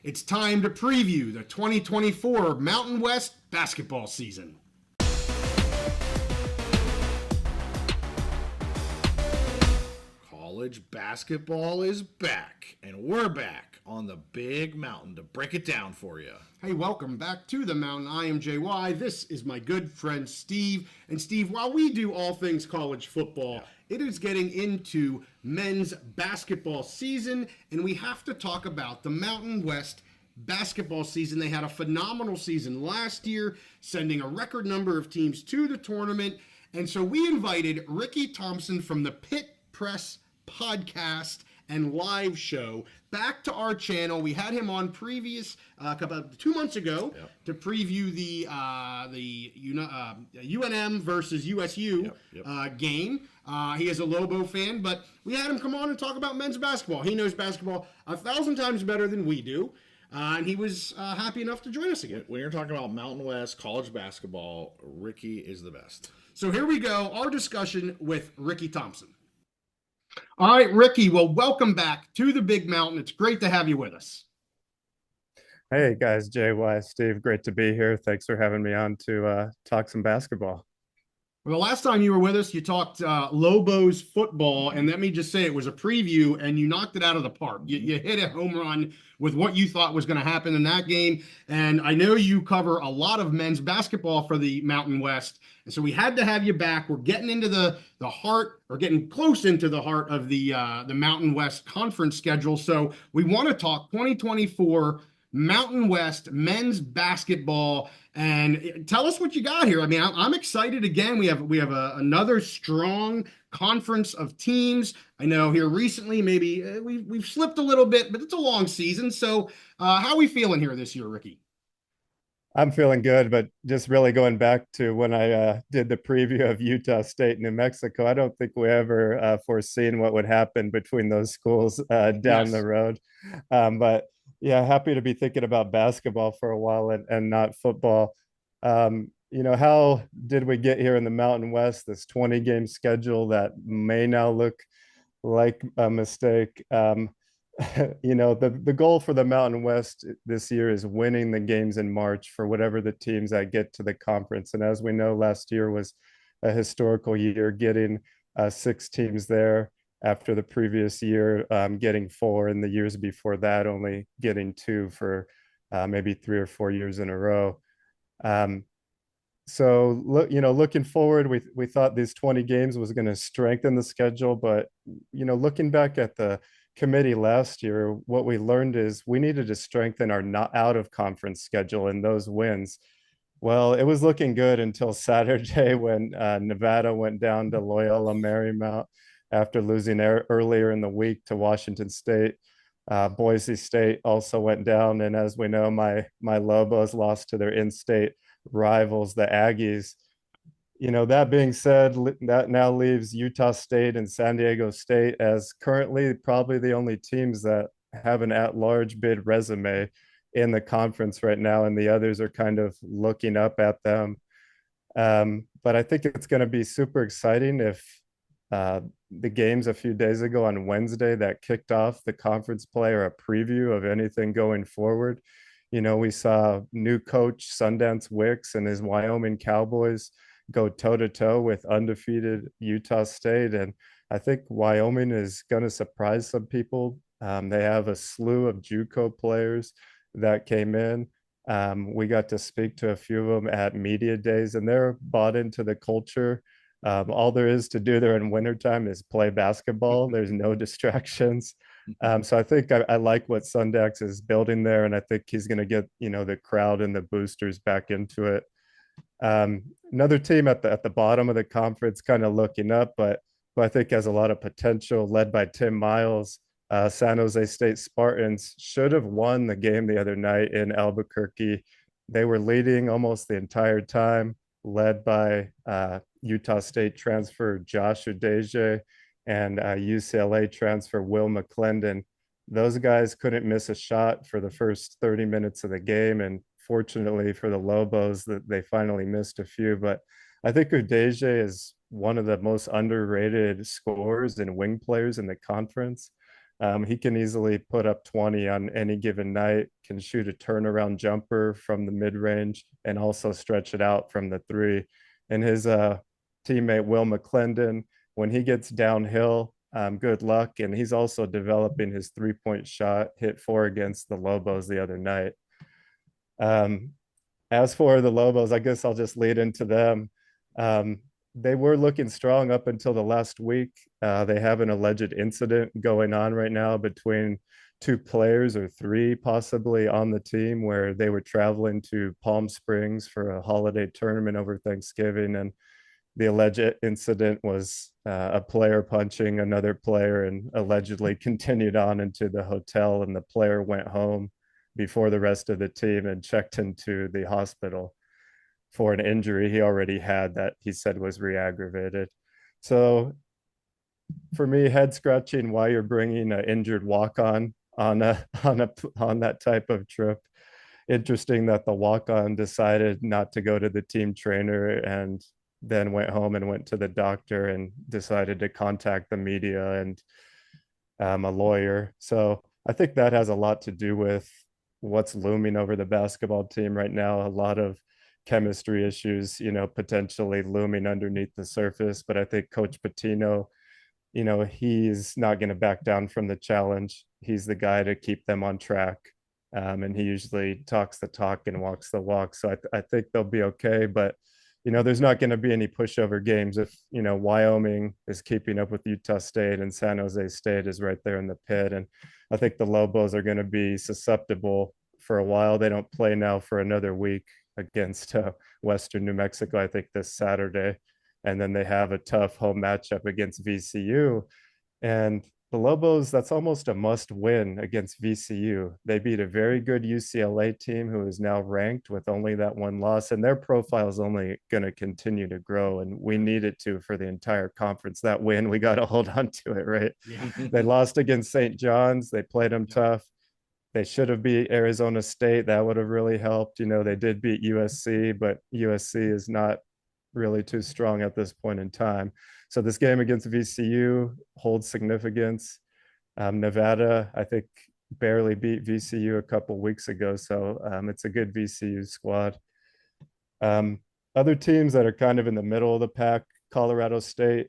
It's time to preview the 2024 Mountain West basketball season. College basketball is back, and we're back on the big mountain to break it down for you. Hey, welcome back to the mountain. I am JY. This is my good friend Steve. And Steve, while we do all things college football, it is getting into men's basketball season, and we have to talk about the Mountain West basketball season. They had a phenomenal season last year, sending a record number of teams to the tournament. And so we invited Ricky Thompson from the Pit Press podcast and live show back to our channel. We had him on previous about 2 months ago to preview the UNM versus USU game. He is a Lobo fan, but we had him come on and talk about men's basketball. He knows basketball 1,000 times better than we do, and he was happy enough to join us again. When you're talking about Mountain West college basketball, Ricky is the best. So here we go, our discussion with Ricky Thompson. All right, Ricky, well, welcome back to the Big Mountain. It's great to have you with us. Hey, guys, JY, Steve, great to be here. Thanks for having me on to talk some basketball. Well, the last time you were with us, you talked Lobos football, and let me just say it was a preview, and you knocked it out of the park. You hit a home run with what you thought was going to happen in that game, and I know you cover a lot of men's basketball for the Mountain West, and so we had to have you back. We're getting into the heart, or getting close into the heart of the Mountain West conference schedule, so we want to talk 2024 Mountain West men's basketball, and tell us what you got here. I mean, I'm excited again. We have another strong conference of teams. I know here recently maybe we've slipped a little bit, but it's a long season. So how are we feeling here this year, Ricky? I'm feeling good, but just really going back to when I did the preview of Utah State, New Mexico, I don't think we ever foreseen what would happen between those schools down the road. But yeah, happy to be thinking about basketball for a while and not football. How did we get here in the Mountain West, this 20-game schedule that may now look like a mistake? The goal for the Mountain West this year is winning the games in March for whatever the teams that get to the conference. And as we know, last year was a historical year, getting 6 teams there after the previous year getting 4, and the years before that only getting 2 for maybe 3 or 4 years in a row. Looking forward, we thought these 20 games was going to strengthen the schedule, but looking back at the committee last year, what we learned is we needed to strengthen our not out of conference schedule and those wins. Well, it was looking good until Saturday when Nevada went down to Loyola Marymount after losing earlier in the week to Washington State. Boise State also went down, and as we know, my Lobos lost to their in-state rivals, the Aggies. That being said, that now leaves Utah State and San Diego State as currently probably the only teams that have an at-large bid resume in the conference right now, and the others are kind of looking up at them. But I think it's going to be super exciting if the games a few days ago on Wednesday that kicked off the conference play or a preview of anything going forward. We saw new coach Sundance Wicks and his Wyoming Cowboys go toe-to-toe with undefeated Utah State. And I think Wyoming is going to surprise some people. They have a slew of JUCO players that came in. We got to speak to a few of them at media days, and they're bought into the culture. All there is to do there in wintertime is play basketball. There's no distractions. So I think I like what Sundance is building there, and I think he's going to get the crowd and the boosters back into it. Another team at the bottom of the conference kind of looking up, but I think has a lot of potential, led by Tim Miles. San Jose State Spartans should have won the game the other night in Albuquerque. They were leading almost the entire time, led by Utah State transfer Josh Udeje and UCLA transfer Will McClendon. Those guys couldn't miss a shot for the first 30 minutes of the game, and fortunately for the Lobos, that they finally missed a few. But I think Udeje is one of the most underrated scorers and wing players in the conference. He can easily put up 20 on any given night, can shoot a turnaround jumper from the mid range, and also stretch it out from the three. And his teammate, Will McClendon, when he gets downhill, good luck. And he's also developing his 3-point shot, hit 4 against the Lobos the other night. As for the Lobos, I guess I'll just lead into them. They were looking strong up until the last week. They have an alleged incident going on right now between 2 players or 3 possibly on the team, where they were traveling to Palm Springs for a holiday tournament over Thanksgiving. And the alleged incident was a player punching another player, and allegedly continued on into the hotel, and the player went home before the rest of the team and checked into the hospital for an injury he already had that he said was re-aggravated. So for me, head scratching why you're bringing an injured walk-on on that type of trip. Interesting that the walk-on decided not to go to the team trainer and then went home and went to the doctor and decided to contact the media and a lawyer. So I think that has a lot to do with what's looming over the basketball team right now. A lot of chemistry issues, potentially looming underneath the surface. But I think Coach Pitino, he's not going to back down from the challenge. He's the guy to keep them on track. And he usually talks the talk and walks the walk. So I think they'll be okay. But, there's not going to be any pushover games if, Wyoming is keeping up with Utah State and San Jose State is right there in the pit. And I think the Lobos are going to be susceptible for a while. They don't play now for another week against Western New Mexico, I think this Saturday. And then they have a tough home matchup against VCU. And the Lobos, that's almost a must win against VCU. They beat a very good UCLA team who is now ranked with only that 1 loss, and their profile is only going to continue to grow. And we need it to for the entire conference. That win, we got to hold on to it, right? Yeah. They lost against St. John's. They played them tough. They should have beat Arizona State. That would have really helped. They did beat USC, but USC is not really too strong at this point in time. So this game against VCU holds significance. Nevada, I think, barely beat VCU a couple weeks ago. So it's a good VCU squad. Other teams that are kind of in the middle of the pack, Colorado State,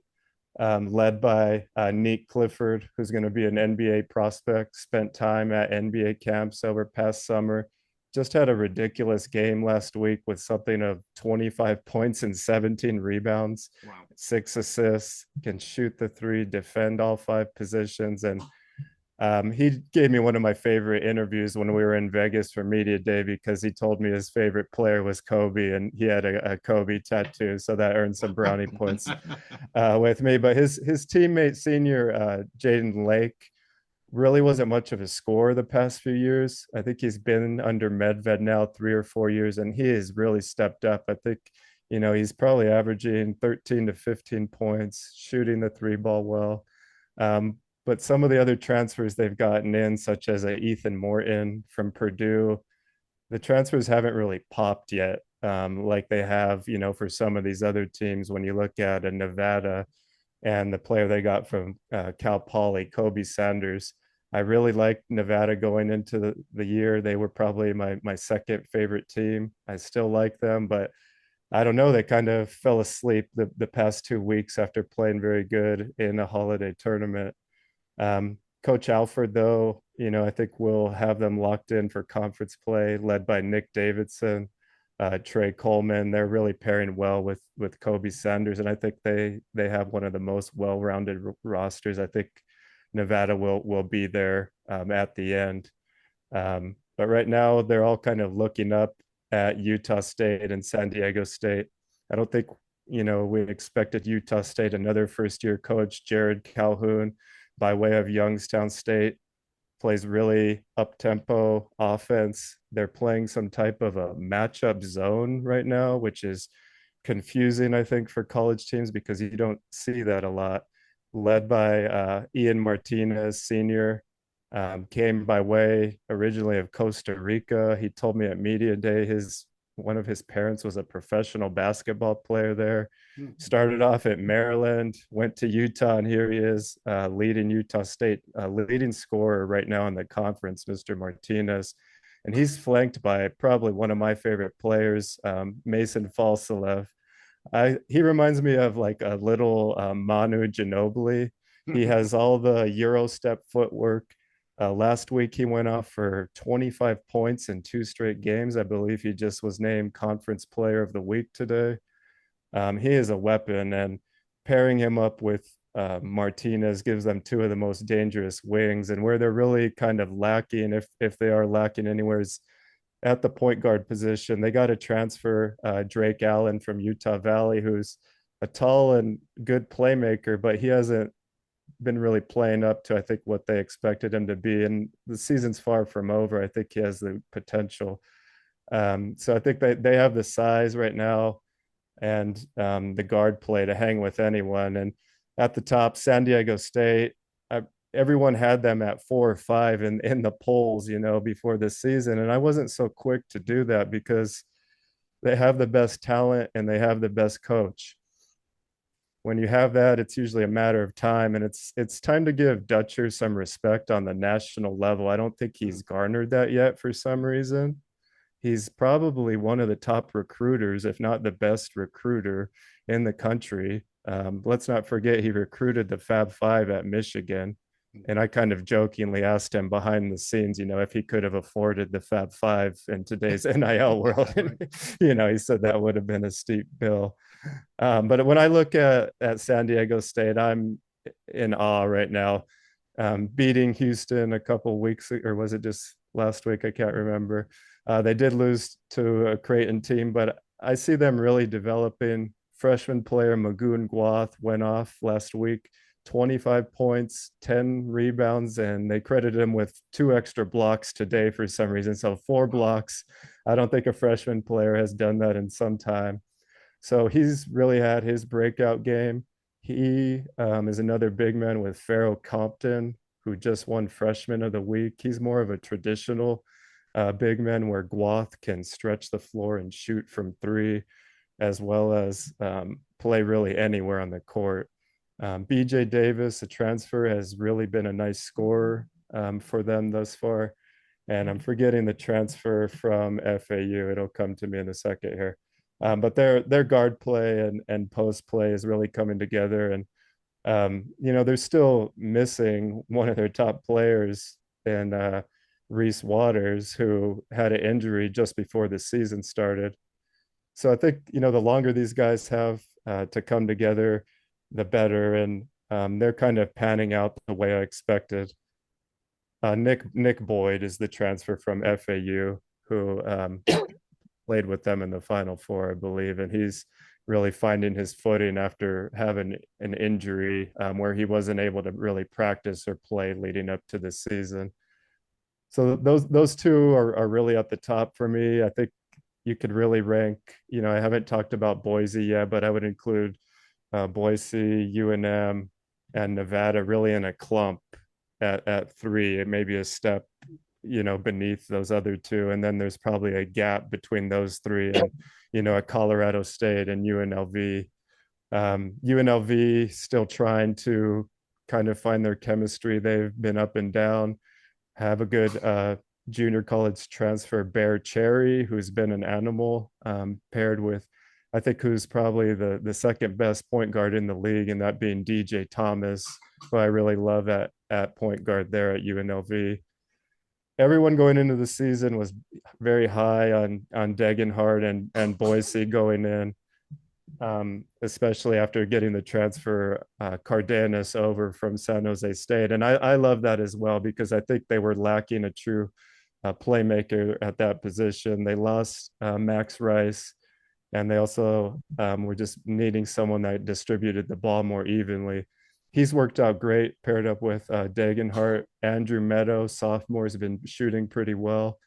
led by Nick Clifford, who's going to be an NBA prospect, spent time at NBA camps over past summer. Just had a ridiculous game last week with something of 25 points and 17 rebounds, Wow. 6 assists, can shoot the 3, defend all 5 positions. And he gave me one of my favorite interviews when we were in Vegas for Media Day, because he told me his favorite player was Kobe, and he had a Kobe tattoo. So that earned some brownie points with me. But his teammate, senior Jaden Lake, really wasn't much of a scorer the past few years. I think he's been under Medved now 3 or 4 years, and he has really stepped up. I think, he's probably averaging 13 to 15 points, shooting the 3 ball well. But some of the other transfers they've gotten in, such as Ethan Morton from Purdue, the transfers haven't really popped yet, like they have, for some of these other teams. When you look at Nevada and the player they got from Cal Poly, Kobe Sanders, I really liked Nevada going into the year. They were probably my second favorite team. I still like them, but I don't know. They kind of fell asleep the past 2 weeks after playing very good in a holiday tournament. Coach Alford, though, I think we'll have them locked in for conference play, led by Nick Davidson, Trey Coleman. They're really pairing well with Kobe Sanders, and I think they have one of the most well-rounded rosters. I think Nevada will be there at the end. But right now, they're all kind of looking up at Utah State and San Diego State. I don't think, we expected Utah State, another first-year coach, Jared Calhoun, by way of Youngstown State, plays really up-tempo offense. They're playing some type of a matchup zone right now, which is confusing, I think, for college teams, because you don't see that a lot. Led by Ian Martinez, senior, came by way originally of Costa Rica. He told me at Media Day his one of his parents was a professional basketball player there. Hmm. Started off at Maryland, went to Utah, and here he is, leading Utah State, leading scorer right now in the conference, Mr. Martinez. And he's flanked by probably one of my favorite players, Mason Falsalev. He reminds me of like a little Manu Ginobili. He has all the Euro step footwork. Last week he went off for 25 points in 2 straight games. I believe he just was named Conference Player of the Week today. He is a weapon, and pairing him up with Martinez gives them two of the most dangerous wings. And where they're really kind of lacking, if they are lacking anywhere, is at the point guard position. They got to transfer Drake Allen from Utah Valley, who's a tall and good playmaker, but he hasn't been really playing up to, I think, what they expected him to be. And the season's far from over. I think he has the potential. So I think they have the size right now and the guard play to hang with anyone. And at the top, San Diego State, everyone had them at 4 or 5 in the polls, before this season. And I wasn't so quick to do that because they have the best talent and they have the best coach. When you have that, it's usually a matter of time, and it's time to give Dutcher some respect on the national level. I don't think he's garnered that yet for some reason. He's probably one of the top recruiters, if not the best recruiter in the country. Let's not forget he recruited the Fab Five at Michigan. And I kind of jokingly asked him behind the scenes, if he could have afforded the Fab Five in today's NIL world. He said that would have been a steep bill. But when I look at San Diego State, I'm in awe right now. Beating Houston a couple weeks, or was it just last week? I can't remember. They did lose to a Creighton team, but I see them really developing. Freshman player Magoon Guath went off last week, 25 points, 10 rebounds, and they credited him with 2 extra blocks today for some reason. So 4 blocks. I don't think a freshman player has done that in some time. So he's really had his breakout game. He is another big man with Pharaoh Compton, who just won Freshman of the Week. He's more of a traditional big man where Guath can stretch the floor and shoot from 3, as well as play really anywhere on the court. BJ Davis, a transfer, has really been a nice scorer for them thus far. And I'm forgetting the transfer from FAU. It'll come to me in a second here. But their guard play and post play is really coming together. And, they're still missing one of their top players in Reese Waters, who had an injury just before the season started. So I think, the longer these guys have to come together, the better. And they're kind of panning out the way I expected. Nick Boyd is the transfer from FAU, who played with them in the Final Four, I believe, and he's really finding his footing after having an injury where he wasn't able to really practice or play leading up to the season. So those two are really at the top for me. I think you could really rank, I haven't talked about Boise yet, but I would include Boise, UNM, and Nevada really in a clump at 3. It may be a step beneath those other 2, and then there's probably a gap between those 3 and at Colorado State and UNLV. UNLV still trying to kind of find their chemistry. They've been up and down. Have a good junior college transfer, Bear Cherry, who's been an animal, paired with, I think, who's probably the second best point guard in the league, and that being DJ Thomas, who I really love at point guard there at UNLV. Everyone going into the season was very high on Degenhardt and Boise going in, especially after getting the transfer Cardenas over from San Jose State. And I love that as well, because I think they were lacking a true playmaker at that position. They lost Max Rice, and they also were just needing someone that distributed the ball more evenly. He's worked out great, paired up with Degenhardt. Andrew Meadow, sophomore, has been shooting pretty well.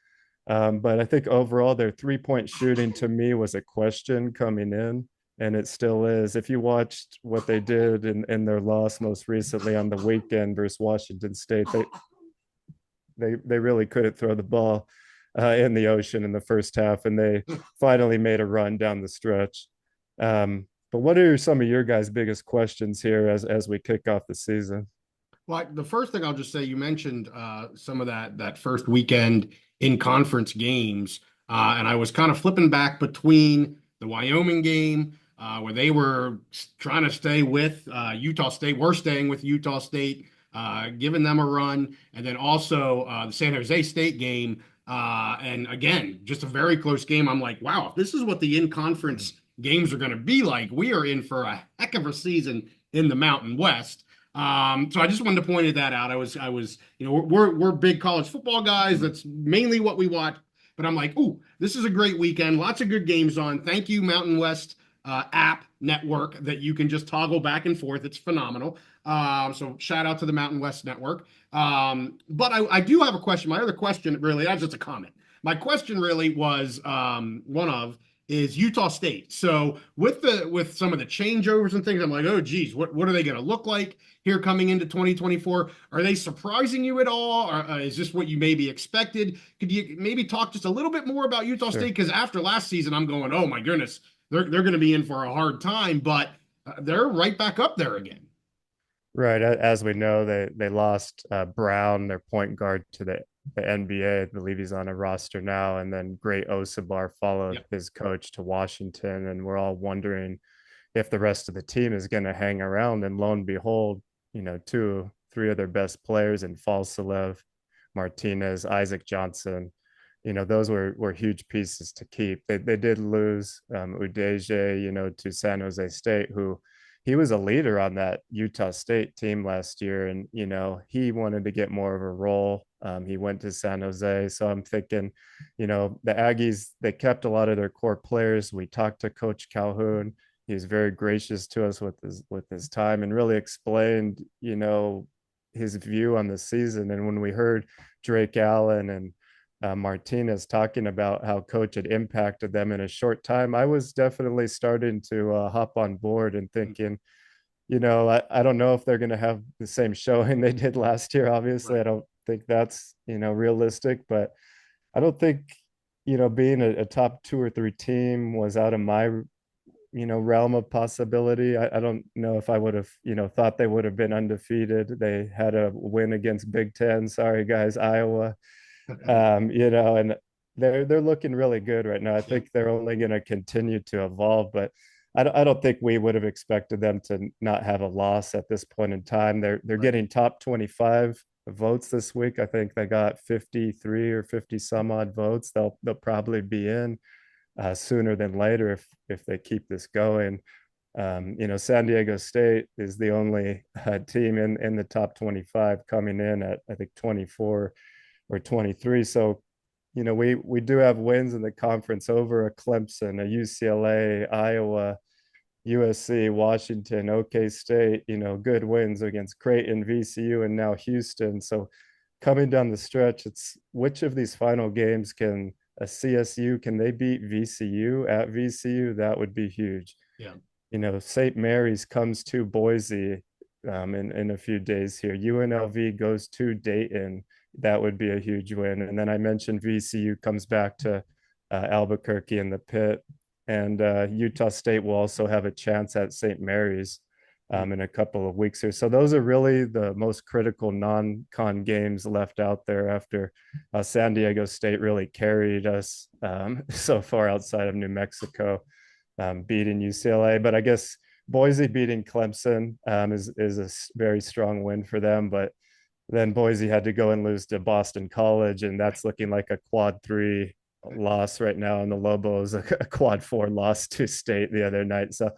But I think overall their 3-point shooting to me was a question coming in, and it still is. If you watched what they did in their loss most recently on the weekend versus Washington State, they really couldn't throw the ball. in the ocean in the first half, and they finally made a run down the stretch. But what are some of your guys' biggest questions here as we kick off the season? Well, the first thing I'll just say, you mentioned some of that first weekend in conference games, and I was kind of flipping back between the Wyoming game where they were trying to stay with Utah State. We're staying with Utah State, giving them a run, and then also the San Jose State game. And again, just a very close game. I'm like, wow, if this is what the in-conference games are going to be like, we are in for a heck of a season in the Mountain West. So I just wanted to point that out. I was, we're big college football guys. That's mainly what we watch. But I'm like, ooh, this is a great weekend. Lots of good games on. Thank you, Mountain West app network that you can just toggle back and forth. It's phenomenal. So shout out to the Mountain West network. But I do have a question. My other question, really, that's just a comment. My question really was is Utah State. So with some of the changeovers and things, I'm like, oh geez, what are they going to look like here coming into 2024? Are they surprising you at all? Or is this what you maybe expected? Could you maybe talk just a little bit more about Utah State? Because after last season, I'm going, oh my goodness, they're going to be in for a hard time, but they're right back up there again. Right. As we know, they lost Brown, their point guard, to the NBA. I believe he's on a roster now. And then Great Osabar followed his coach to Washington. And we're all wondering if the rest of the team is going to hang around. And lo and behold, 2-3 of their best players in Falsalev, Martinez, Isaac Johnson, those were huge pieces to keep. They did lose Udeje, to San Jose State, who he was a leader on that Utah State team last year. And, he wanted to get more of a role. He went to San Jose. So I'm thinking, the Aggies, they kept a lot of their core players. We talked to Coach Calhoun. He was very gracious to us with his time and really explained, his view on the season. And when we heard Drake Allen and Martinez talking about how coach had impacted them in a short time, I was definitely starting to hop on board and thinking, I don't know if they're going to have the same showing they did last year. Obviously, I don't think that's, realistic, but I don't think, being a top 2 or 3 team was out of my, realm of possibility. I don't know if I would have, thought they would have been undefeated. They had a win against Big Ten. Sorry, guys, Iowa. And they're looking really good right now. I think they're only going to continue to evolve, but I don't think we would have expected them to not have a loss at this point in time. They're getting top 25 votes this week. I think they got 53 or 50 some odd votes. They'll probably be in sooner than later if they keep this going. San Diego State is the only team in the top 25 coming in at, I think, 24 or 23. So, we do have wins in the conference over a Clemson, a UCLA, Iowa, USC, Washington, OK State, good wins against Creighton, VCU, and now Houston. So coming down the stretch, it's which of these final games can a CSU, can they beat VCU at VCU? That would be huge. Yeah. St. Mary's comes to Boise in a few days here. UNLV goes to Dayton. That would be a huge win. And then I mentioned VCU comes back to Albuquerque in the pit. And Utah State will also have a chance at St. Mary's in a couple of weeks here. So those are really the most critical non-con games left out there after San Diego State really carried us so far outside of New Mexico, beating UCLA. But I guess Boise beating Clemson is a very strong win for them. But then Boise had to go and lose to Boston College, and that's looking like a quad 3 loss right now. And the Lobos a quad 4 loss to State the other night. So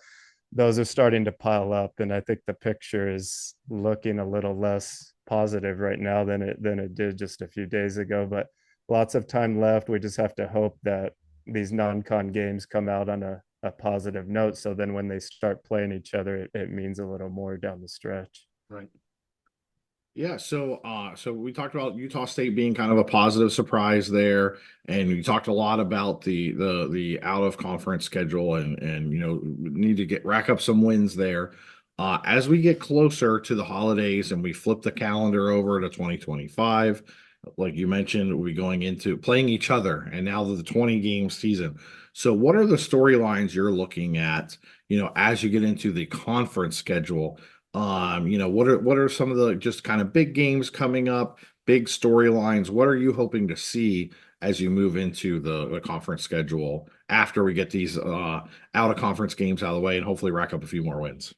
those are starting to pile up, and I think the picture is looking a little less positive right now than it did just a few days ago. But lots of time left. We just have to hope that these non-con games come out on a positive note. So then when they start playing each other, it means a little more down the stretch. Right. Yeah, so we talked about Utah State being kind of a positive surprise there, and we talked a lot about the out of conference schedule and need to rack up some wins there. As we get closer to the holidays and we flip the calendar over to 2025, like you mentioned, we'll be going into playing each other, and now the 20 game season. So, what are the storylines you're looking at, as you get into the conference schedule? What are some of the just kind of big games coming up, big storylines? What are you hoping to see as you move into the conference schedule after we get these out of conference games out of the way and hopefully rack up a few more wins?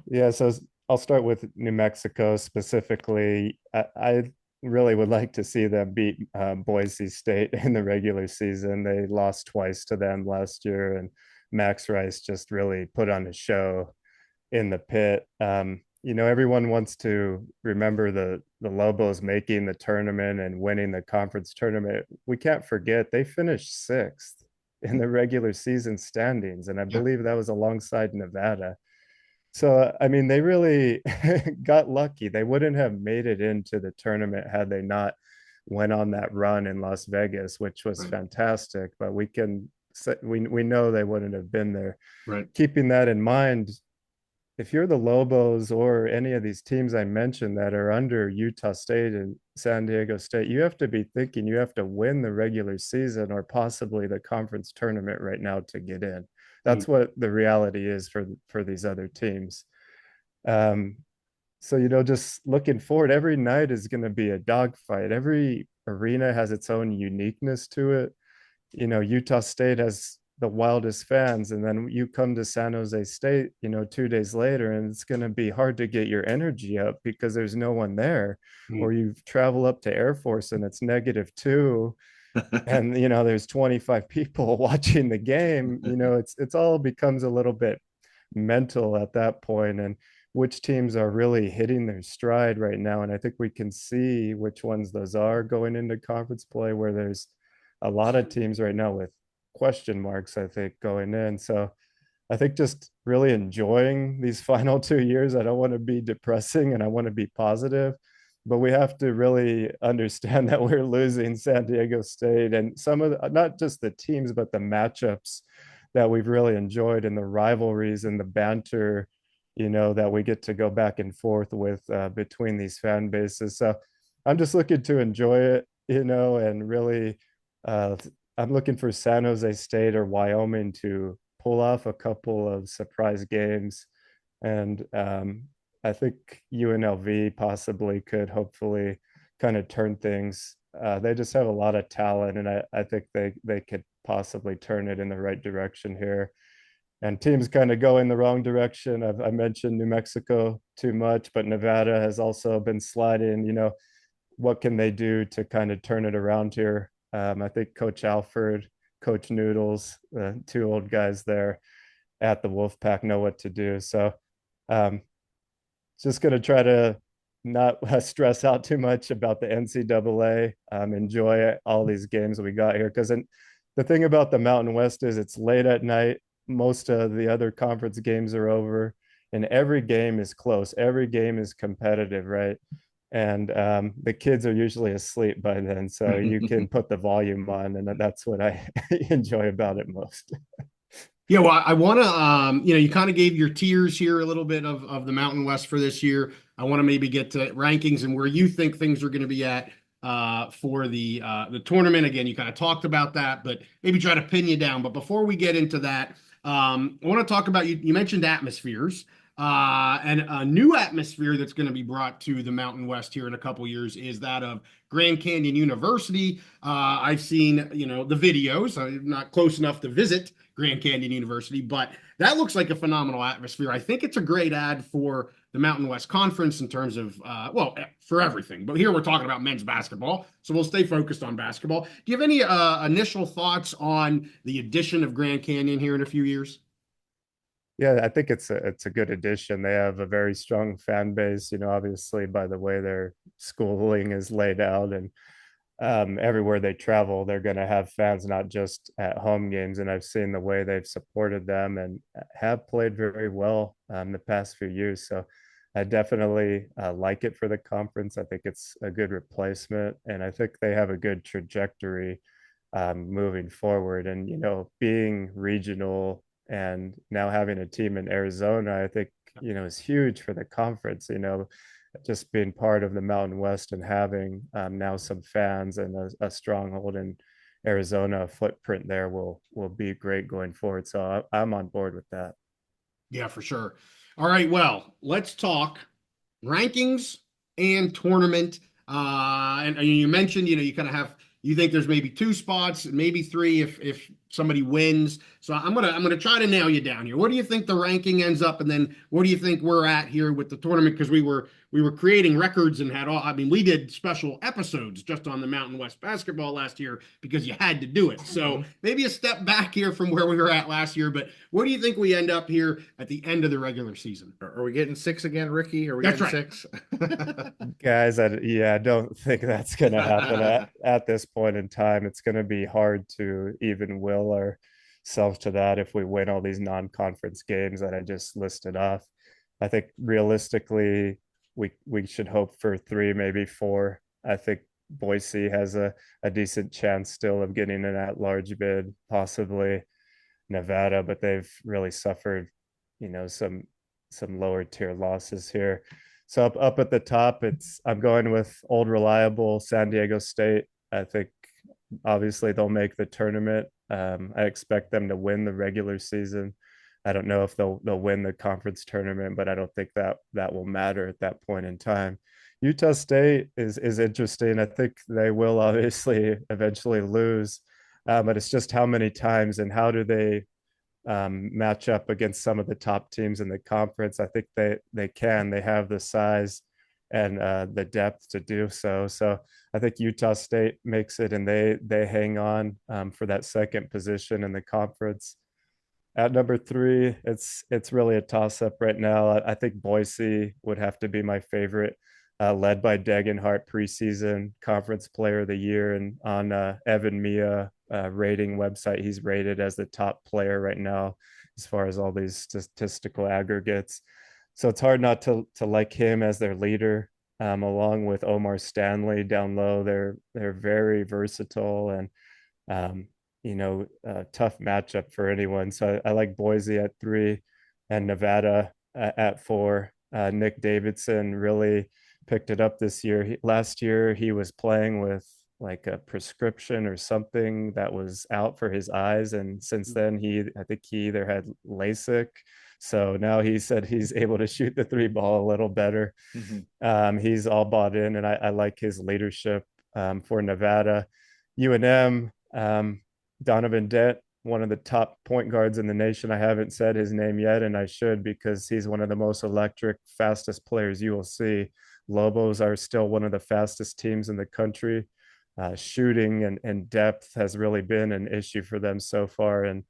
Yeah, so I'll start with New Mexico specifically. I really would like to see them beat Boise State in the regular season. They lost twice to them last year, and Max Rice just really put on a show in the pit. Everyone wants to remember the Lobos making the tournament and winning the conference tournament. We can't forget they finished sixth in the regular season standings, and I Yeah. believe that was alongside Nevada. So, I mean, they really got lucky. They wouldn't have made it into the tournament had they not went on that run in Las Vegas, which was Right. fantastic. But we know they wouldn't have been there. Right. Keeping that in mind, if you're the Lobos or any of these teams I mentioned that are under Utah State and San Diego State, you have to be thinking you have to win the regular season or possibly the conference tournament right now to get in. Mm. That's what the reality is for these other teams. Um, so just looking forward, every night is going to be a dogfight. Every arena has its own uniqueness to it. Utah State has the wildest fans, and then you come to San Jose State, 2 days later, and it's going to be hard to get your energy up because there's no one there. Mm. Or you travel up to Air Force and it's -2, and there's 25 people watching the game. It's all becomes a little bit mental at that point, and which teams are really hitting their stride right now. And I think we can see which ones those are going into conference play, where there's a lot of teams right now with question marks, I think, going in. So I think just really enjoying these final 2 years. I don't want to be depressing and I want to be positive, but we have to really understand that we're losing San Diego State and some of not just the teams, but the matchups that we've really enjoyed and the rivalries and the banter, that we get to go back and forth with between these fan bases. So I'm just looking to enjoy it, and really, uh, I'm looking for San Jose State or Wyoming to pull off a couple of surprise games. And I think UNLV possibly could hopefully kind of turn things. They just have a lot of talent, and I think they could possibly turn it in the right direction here. And teams kind of go in the wrong direction. I mentioned New Mexico too much, but Nevada has also been sliding. What can they do to kind of turn it around here? I think Coach Alford, Coach Noodles, the two old guys there at the Wolfpack know what to do. So um, just going to try to not stress out too much about the NCAA. Enjoy all these games we got here, because the thing about the Mountain West is it's late at night. Most of the other conference games are over, and every game is close. Every game is competitive, right? And the kids are usually asleep by then, so you can put the volume on, and that's what I enjoy about it most. Yeah, well, I want to, you kind of gave your tiers here a little bit of the Mountain West for this year. I want to maybe get to rankings and where you think things are going to be at for the tournament. Again, you kind of talked about that, but maybe try to pin you down. But before we get into that, I want to talk about you mentioned atmospheres. And a new atmosphere that's going to be brought to the Mountain West here in a couple years is that of Grand Canyon University. I've seen, the videos. I'm not close enough to visit Grand Canyon University, but that looks like a phenomenal atmosphere. I think it's a great ad for the Mountain West Conference in terms of, for everything. But here we're talking about men's basketball, so we'll stay focused on basketball. Do you have any initial thoughts on the addition of Grand Canyon here in a few years? Yeah, I think it's a good addition. They have a very strong fan base, obviously by the way their schooling is laid out, and everywhere they travel, they're going to have fans, not just at home games. And I've seen the way they've supported them and have played very well the past few years. So I definitely like it for the conference. I think it's a good replacement, and I think they have a good trajectory moving forward. And being regional and now having a team in Arizona, I think is huge for the conference. just being part of the Mountain West and having now some fans and a stronghold in Arizona footprint there will be great going forward. So I'm on board with that. Yeah, for sure. All right, well, let's talk rankings and tournament. And you mentioned, you kind of have, you think there's maybe 2 spots, maybe 3 if somebody wins. So I'm gonna try to nail you down here. What do you think the ranking ends up, and then what do you think we're at here with the tournament? Because we were creating records and had all. I mean, we did special episodes just on the Mountain West basketball last year because you had to do it. So maybe a step back here from where we were at last year. But what do you think we end up here at the end of the regular season? Are we getting 6 again, Ricky? Are we That's getting right. 6? Guys, I don't think that's going to happen at this point in time. It's going to be hard to even will ourselves to that if we win all these non-conference games that I just listed off. I think realistically, we should hope for 3, maybe 4. I think Boise has a decent chance still of getting an at-large bid, possibly Nevada, but they've really suffered, some lower tier losses here. So up at the top, I'm going with old reliable San Diego State. I think obviously they'll make the tournament. I expect them to win the regular season. I don't know if they'll win the conference tournament, but I don't think that will matter at that point in time. Utah State is interesting. I think they will obviously eventually lose, but it's just how many times and how do they match up against some of the top teams in the conference. I think they have the size and the depth to do so. So I think Utah State makes it, and they hang on for that second position in the conference. At number 3, it's really a toss-up right now. I think Boise would have to be my favorite, led by Degenhart, preseason conference player of the year, and on Evan Mia rating website, he's rated as the top player right now as far as all these statistical aggregates. So it's hard not to like him as their leader, along with Omar Stanley down low. They're very versatile and tough matchup for anyone. So I like Boise at 3 and Nevada at 4. Nick Davidson really picked it up this year. Last year, he was playing with like a prescription or something that was out for his eyes. And since then, I think he either had LASIK. So now he said he's able to shoot the 3 ball a little better. He's all bought in, and I like his leadership for Nevada. UNM, Donovan Dent, one of the top point guards in the nation. I haven't said his name yet, and I should, because he's one of the most electric, fastest players you will see. Lobos are still one of the fastest teams in the country. Shooting and depth has really been an issue for them so far, and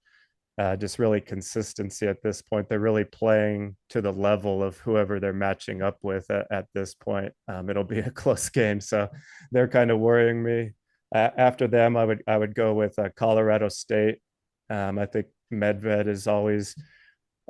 just really consistency at this point. They're really playing to the level of whoever they're matching up with at this point. It'll be a close game, so they're kind of worrying me. After them, I would go with Colorado State. I think Medved is always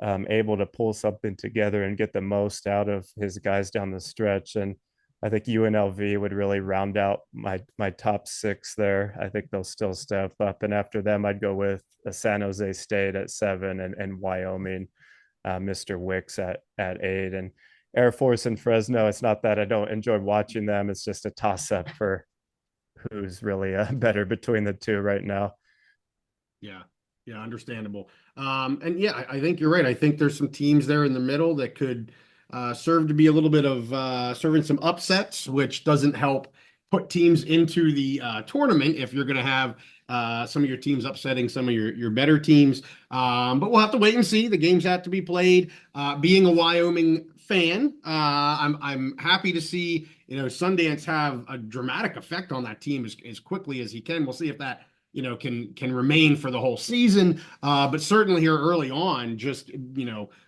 able to pull something together and get the most out of his guys down the stretch. And I think UNLV would really round out my top 6 there. I think they'll still step up. And after them, I'd go with San Jose State at 7 and Wyoming, Mr. Wicks at 8. And Air Force and Fresno, it's not that I don't enjoy watching them. It's just a toss-up for who's really better between the 2 right now. Yeah, understandable. And yeah, I think you're right. I think there's some teams there in the middle that could serve to be a little bit of serving some upsets, which doesn't help put teams into the tournament if you're going to have some of your teams upsetting some of your better teams. But we'll have to wait and see. The games have to be played. Being a Wyoming fan, I'm happy to see Sundance have a dramatic effect on that team as quickly as he can. We'll see if that can remain for the whole season. But certainly here early on, just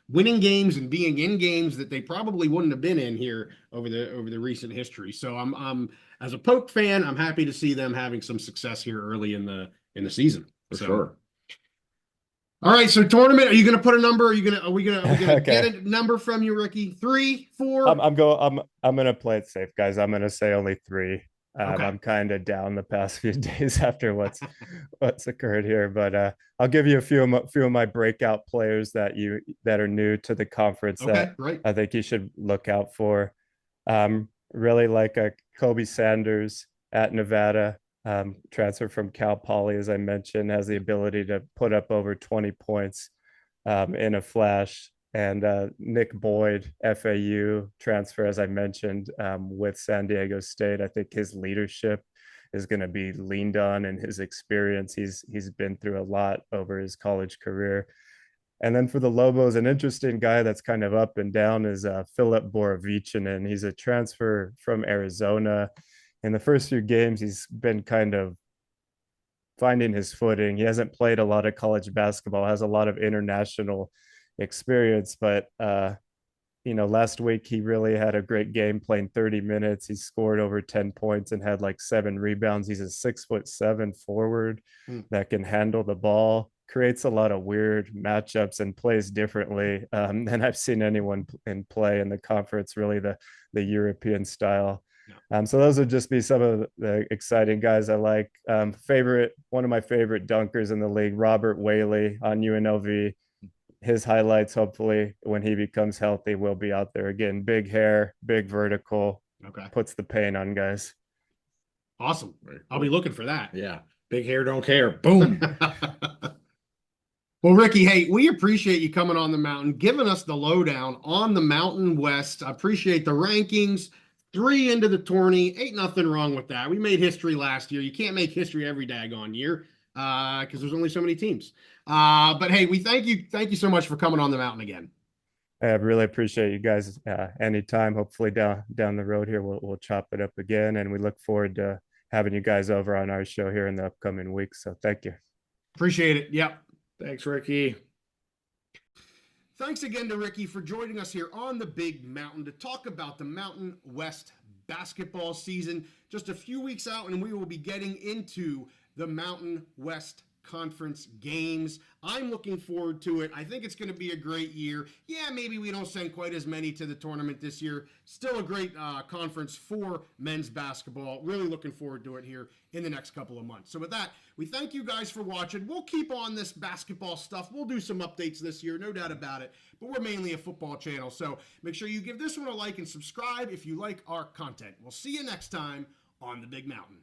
winning games and being in games that they probably wouldn't have been in here over the recent history. So I'm as a Poke fan, I'm happy to see them having some success here early in the season. For sure. All right, so tournament. Are you going to put a number? Are we going to Okay. get a number from you, Ricky? 3, 4. I'm going to play it safe, guys. I'm going to say only 3. Okay. I'm kind of down the past few days after what's occurred here, but I'll give you a few of my breakout players that are new to the conference that Great. I think you should look out for. Really like a Kobe Sanders at Nevada, transfer from Cal Poly, as I mentioned, has the ability to put up over 20 points in a flash. And Nick Boyd, FAU transfer, as I mentioned, with San Diego State. I think his leadership is going to be leaned on, and his experience. He's been through a lot over his college career. And then for the Lobos, an interesting guy that's kind of up and down is Philip Borovichinen. He's a transfer from Arizona. In the first few games, he's been kind of finding his footing. He hasn't played a lot of college basketball, has a lot of international experience, but last week he really had a great game playing 30 minutes. He scored over 10 points and had like 7 rebounds. He's a 6'7" forward that can handle the ball, creates a lot of weird matchups and plays differently than I've seen anyone in play in the conference, really the European style. So those would just be some of the exciting guys I like. One of my favorite dunkers in the league, Robert Whaley on UNLV. His highlights, hopefully, when he becomes healthy, will be out there again. Big hair, big vertical. Okay. Puts the pain on guys. Awesome. I'll be looking for that. Yeah. Big hair, don't care. Boom. Well, Ricky, hey, we appreciate you coming on the mountain, giving us the lowdown on the Mountain West. I appreciate the rankings. 3 into the tourney. Ain't nothing wrong with that. We made history last year. You can't make history every daggone year because there's only so many teams. But hey, we thank you. Thank you so much for coming on the mountain again. I really appreciate you guys anytime. Hopefully down the road here, we'll chop it up again. And we look forward to having you guys over on our show here in the upcoming weeks. So thank you. Appreciate it. Yep. Thanks, Ricky. Thanks again to Ricky for joining us here on the Big Mountain to talk about the Mountain West basketball season. Just a few weeks out, and we will be getting into the Mountain West Conference games. I'm looking forward to it. I think it's going to be a great year. Yeah, maybe we don't send quite as many to the tournament this year. Still a great conference for men's basketball. Really looking forward to it here in the next couple of months. So with that, we thank you guys for watching. We'll keep on this basketball stuff. We'll do some updates this year, no doubt about it. But we're mainly a football channel. So make sure you give this one a like and subscribe if you like our content. We'll see you next time on the Big Mountain.